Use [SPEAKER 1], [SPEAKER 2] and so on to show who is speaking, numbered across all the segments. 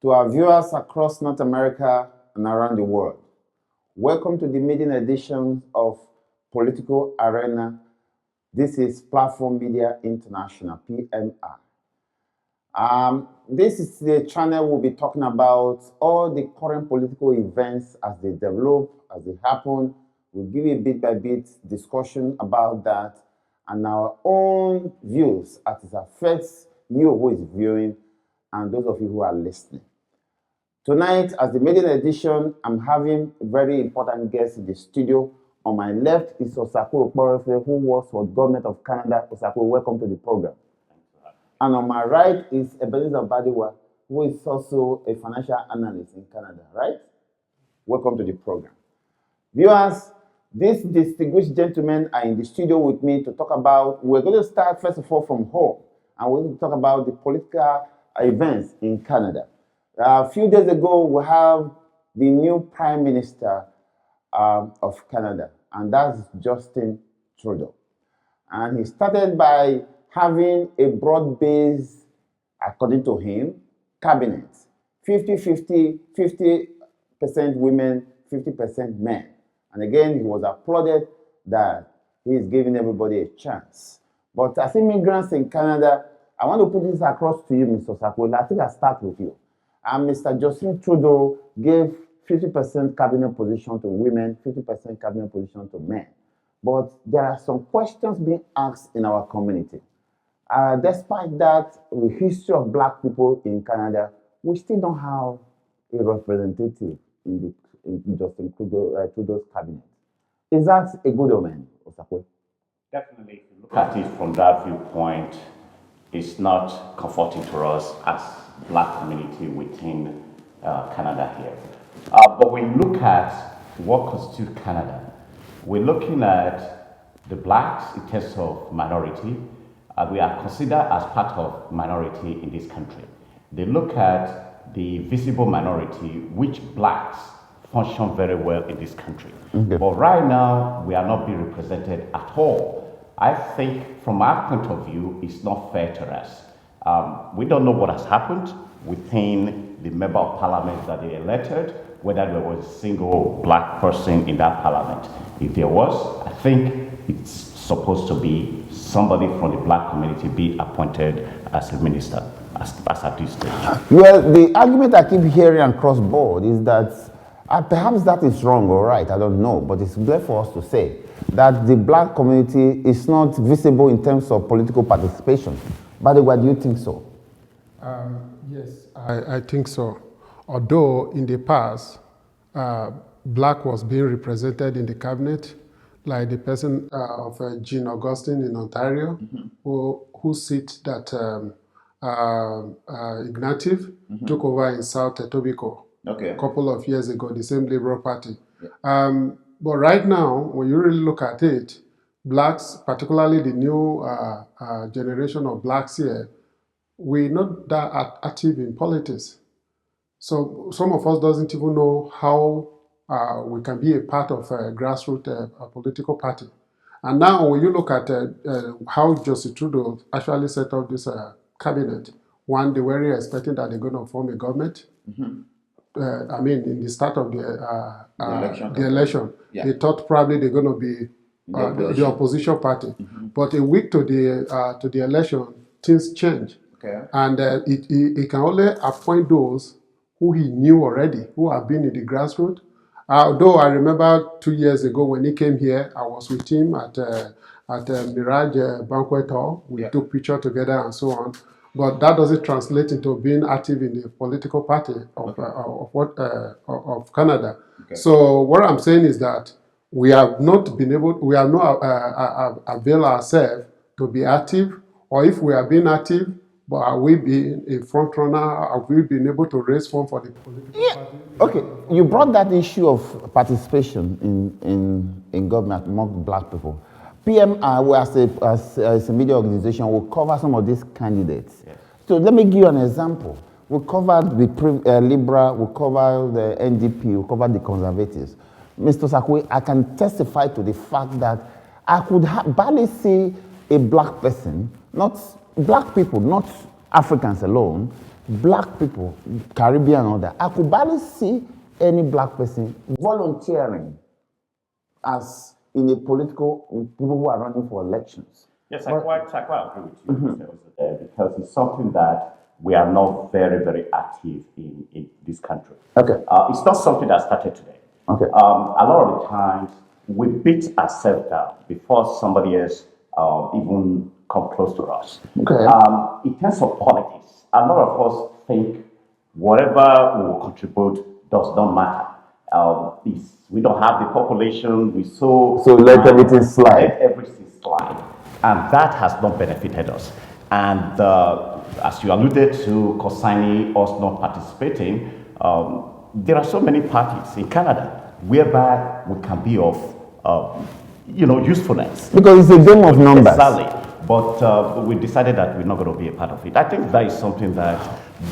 [SPEAKER 1] To our viewers across North America and around the world, welcome to the maiden edition of Political Arena. This is Platform Media International, PMI. This is the channel we'll be talking about all the current political events as they develop, as they happen. We'll give you a bit by bit discussion about that and our own views as it affects you who is viewing and those of you who are listening. Tonight, as the maiden edition, I'm having a very important guest in the studio. On my left is Osako Okporofe, who works for the government of Canada. Osako, welcome to the program. And on my right is Ebenezer Badiwa, who is also a financial analyst in Canada, right? Welcome to the program. Viewers, these distinguished gentlemen are in the studio with me to talk about, we're going to start first of all from home, and we're going to talk about the political events in Canada. A few days ago, we have the new Prime Minister of Canada, and that's Justin Trudeau. And he started by having a broad-based, according to him, cabinet, 50-50, 50% women, 50% men. And again, he was applauded that he is giving everybody a chance. But as immigrants in Canada, I want to put this across to you, Mr. Sakwe. I think I'll start with you. Mr. Justin Trudeau gave 50% cabinet position to women, 50% cabinet position to men. But there are some questions being asked in our community. Despite that, the history of Black people in Canada, we still don't have a representative in Justin Trudeau's cabinet. Is that a good omen, Osakwe?
[SPEAKER 2] Definitely, if you look at it from that viewpoint, it's not comforting to us as Black community within Canada here. But when you look at what constitutes Canada, we're looking at the Blacks in terms of minority. We are considered as part of minority in this country. They look at the visible minority, which Blacks function very well in this country. Okay. But right now, we are not being represented at all. I think from our point of view, it's not fair to us. We don't know what has happened within the member of parliament that they elected, whether there was a single Black person in that parliament. If there was, I think it's supposed to be somebody from the Black community be appointed as a minister, as at this stage.
[SPEAKER 1] Well, the argument I keep hearing across board is that perhaps that is wrong or right, I don't know, but it's clear for us to say that the Black community is not visible in terms of political participation. By the way, do you think so?
[SPEAKER 3] Yes, I think so. Although in the past, Black was being represented in the cabinet, like the person of Jean Augustine in Ontario, who seat that Ignatieff took over in South Etobicoke a couple of years ago, the same Liberal Party. Yeah. But right now, when you really look at it, Blacks, particularly the new generation of Blacks here, we're not that active in politics. So some of us doesn't even know how we can be a part of a grassroots political party. And now when you look at how Justin Trudeau actually set up this cabinet, one, they were expecting that they're going to form a government. I mean, in the start of the election, yeah. They thought probably they're going to be the opposition party. But a week to the election, things change. Okay. And he can only appoint those who he knew already, who have been in the grassroots. Although I remember 2 years ago when he came here, I was with him at Mirage Banquet Hall. We took pictures together and so on. But that doesn't translate into being active in the political party of Canada. Okay. So what I'm saying is that we have not availed ourselves to be active, or if we are being active, but are we being a front runner? Have we been able to raise funds for the political party?
[SPEAKER 1] Okay, you brought that issue of participation in government among Black people. PMI, as a media organization, will cover some of these candidates. Yes. So let me give you an example. We covered the Liberal, we covered the NDP, we covered the Conservatives. Mr. Sakwe, I can testify to the fact that I could barely see a Black person, not Black people, not Africans alone, black people, Caribbean and all that, I could barely see any black person volunteering as in a political, people who are running for elections.
[SPEAKER 2] Yes, I quite agree with you, Mr. Osode, because it's something that we are not very, very active in this country.
[SPEAKER 1] Okay.
[SPEAKER 2] It's not something that started today.
[SPEAKER 1] Okay.
[SPEAKER 2] A lot of the times, we beat ourselves down before somebody else even come close to us.
[SPEAKER 1] Okay.
[SPEAKER 2] In terms of politics, a lot of us think whatever we will contribute does not matter. We don't have the population, so
[SPEAKER 1] let everything slide.
[SPEAKER 2] Let everything slide. And that has not benefited us. And as you alluded to concerning us not participating, there are so many parties in Canada whereby we can be of usefulness.
[SPEAKER 1] Because it's a game of numbers.
[SPEAKER 2] Exactly. But we decided that we're not going to be a part of it. I think that is something that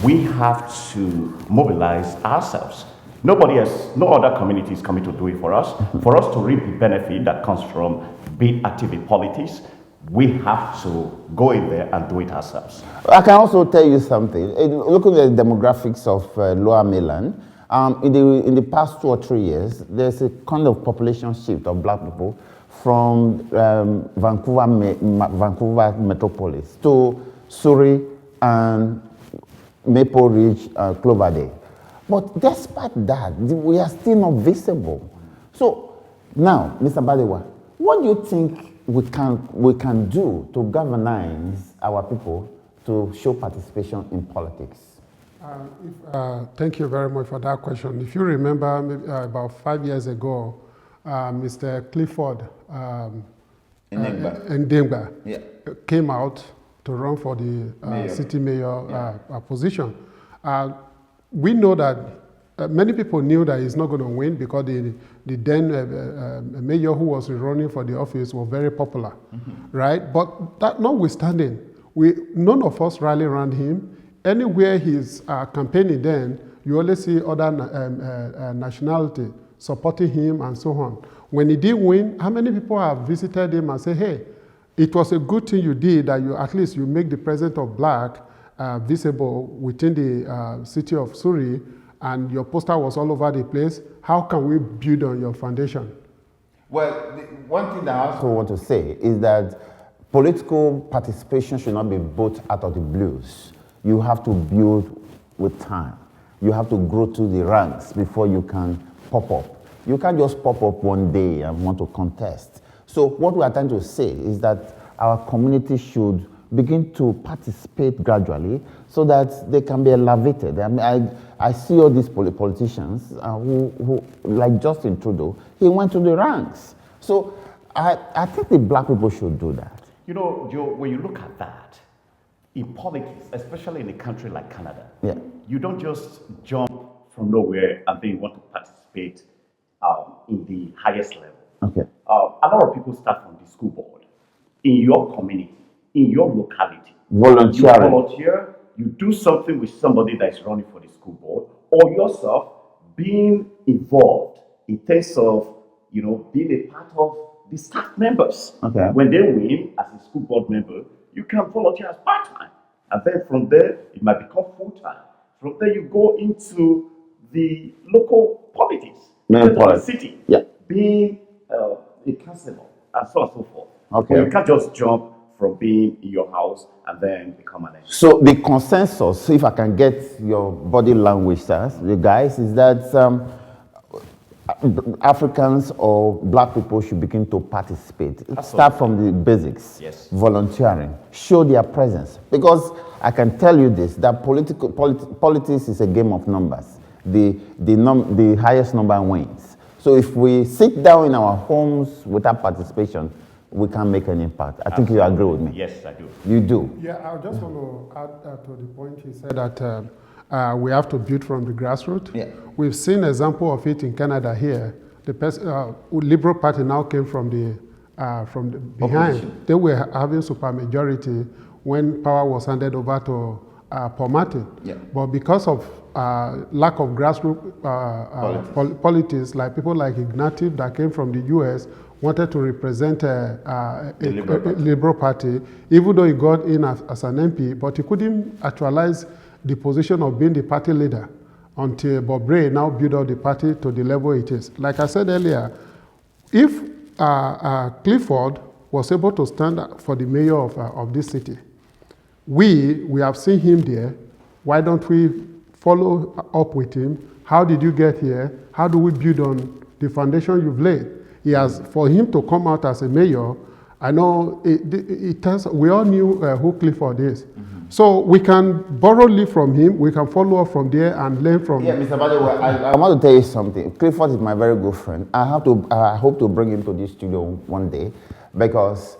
[SPEAKER 2] we have to mobilize ourselves. Nobody else, no other community is coming to do it for us. For us to reap the benefit that comes from being active in politics, we have to go in there and do it ourselves.
[SPEAKER 1] I can also tell you something. Looking at the demographics of Lower Mainland, in the past 2 or 3 years, there's a kind of population shift of black people from Vancouver metropolis to Surrey and Maple Ridge, Cloverdale. But despite that, we are still not visible. So now, Mr. Balewa, what do you think we can do to galvanize our people to show participation in politics?
[SPEAKER 3] Thank you very much for that question. If you remember, maybe, about 5 years ago, Mr. Clifford Ndengba came out to run for the city mayor position. We know that many people knew that he's not going to win because the then mayor who was running for the office was very popular, right? But that notwithstanding, none of us rally around him. Anywhere he's campaigning then, you always see other nationality supporting him and so on. When he did win, how many people have visited him and said, hey, it was a good thing you did that at least you make the presence of black visible within the city of Surrey, and your poster was all over the place. How can we build on your foundation?
[SPEAKER 1] Well, one thing that I also want to say is that political participation should not be bought out of the blues. You have to build with time. You have to grow through the ranks before you can pop up. You can't just pop up one day and want to contest. So what we are trying to say is that our community should begin to participate gradually so that they can be elevated. I mean, I see all these politicians who, like Justin Trudeau, he went to the ranks. So I think the black people should do that.
[SPEAKER 2] You know, Joe, when you look at that, in politics, especially in a country like Canada, you don't just jump from nowhere and then you want to participate in the highest level.
[SPEAKER 1] Okay.
[SPEAKER 2] A lot of people start from the school board. In your community, in your locality.
[SPEAKER 1] Volunteering.
[SPEAKER 2] You volunteer, you do something with somebody that is running for the school board, or yourself being involved in terms of, being a part of the staff members.
[SPEAKER 1] Okay.
[SPEAKER 2] When they win as a school board member, you can volunteer as part-time. And then from there, it might become full-time. From there, you go into the local politics, the city, being a councillor, and so on and so forth.
[SPEAKER 1] Okay.
[SPEAKER 2] But you can't just jump from being in your house and then become an MP.
[SPEAKER 1] So the consensus, if I can get your body language, the guys, is that Africans or black people should begin to participate. Absolutely. Start from the basics.
[SPEAKER 2] Yes.
[SPEAKER 1] Volunteering. Show their presence. Because I can tell you this, that politics is a game of numbers. The highest number wins. So if we sit down in our homes without participation, we can make an impact. I think you agree with me.
[SPEAKER 2] Yes, I do.
[SPEAKER 1] You do.
[SPEAKER 3] Yeah, I just want to add to the point he said that we have to build from the grassroots.
[SPEAKER 1] Yeah.
[SPEAKER 3] We've seen an example of it in Canada here. The Liberal Party now came from the behind.
[SPEAKER 1] Opposition.
[SPEAKER 3] They were having supermajority when power was handed over to Paul Martin.
[SPEAKER 1] Yeah.
[SPEAKER 3] But because of lack of grassroots politics, like people like Ignatius that came from the US, wanted to represent a Liberal Party, even though he got in as an MP, but he couldn't actualize the position of being the party leader until Bob Ray now built up the party to the level it is. Like I said earlier, if Clifford was able to stand for the mayor of this city, we have seen him there. Why don't we follow up with him? How did you get here? How do we build on the foundation you've laid? For him to come out as a mayor, I know we all knew who Clifford is. So we can borrow leave from him, we can follow up from there and learn from him.
[SPEAKER 1] Mr. Badewa, I want to tell you something. Clifford is my very good friend. I hope to bring him to this studio one day because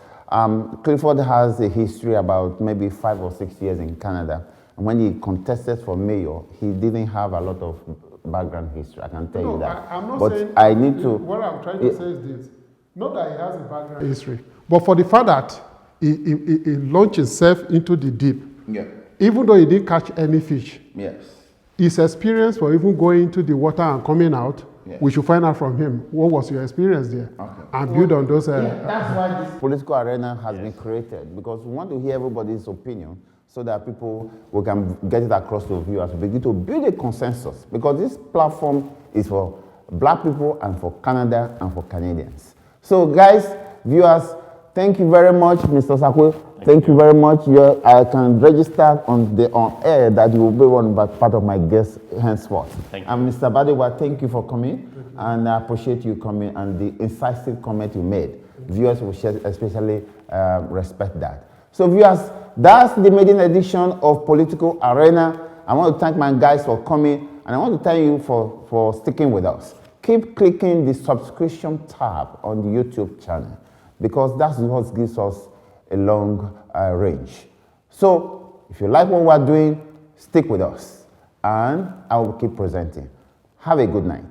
[SPEAKER 1] Clifford has a history about maybe 5 or 6 years in Canada. And when he contested for mayor, he didn't have a lot of background history, I can tell you that.
[SPEAKER 3] I'm not
[SPEAKER 1] but
[SPEAKER 3] saying,
[SPEAKER 1] I need to...
[SPEAKER 3] What I'm trying to say is this. Not that he has a background history, but for the fact that he launched himself into the deep, even though he didn't catch any fish, his experience for even going into the water and coming out, we should find out from him. What was your experience there? And build on those...
[SPEAKER 1] that's why this political arena has been created, because we want to hear everybody's opinion so that we can get it across to viewers, begin to build a consensus, because this platform is for Black people and for Canada and for Canadians. So guys, viewers, thank you very much, Mr. Sakwe. Thank you very much. I can register on air that you will be one part of my guests henceforth.
[SPEAKER 2] Thank you.
[SPEAKER 1] And Mr. Badewa, thank you for coming, and I appreciate you coming and the incisive comment you made. Viewers will especially respect that. So viewers, that's the maiden edition of Political Arena. I want to thank my guys for coming, and I want to thank you for sticking with us. Keep clicking the subscription tab on the YouTube channel, because that's what gives us a long range. So if you like what we're doing, stick with us, and I will keep presenting. Have a good night.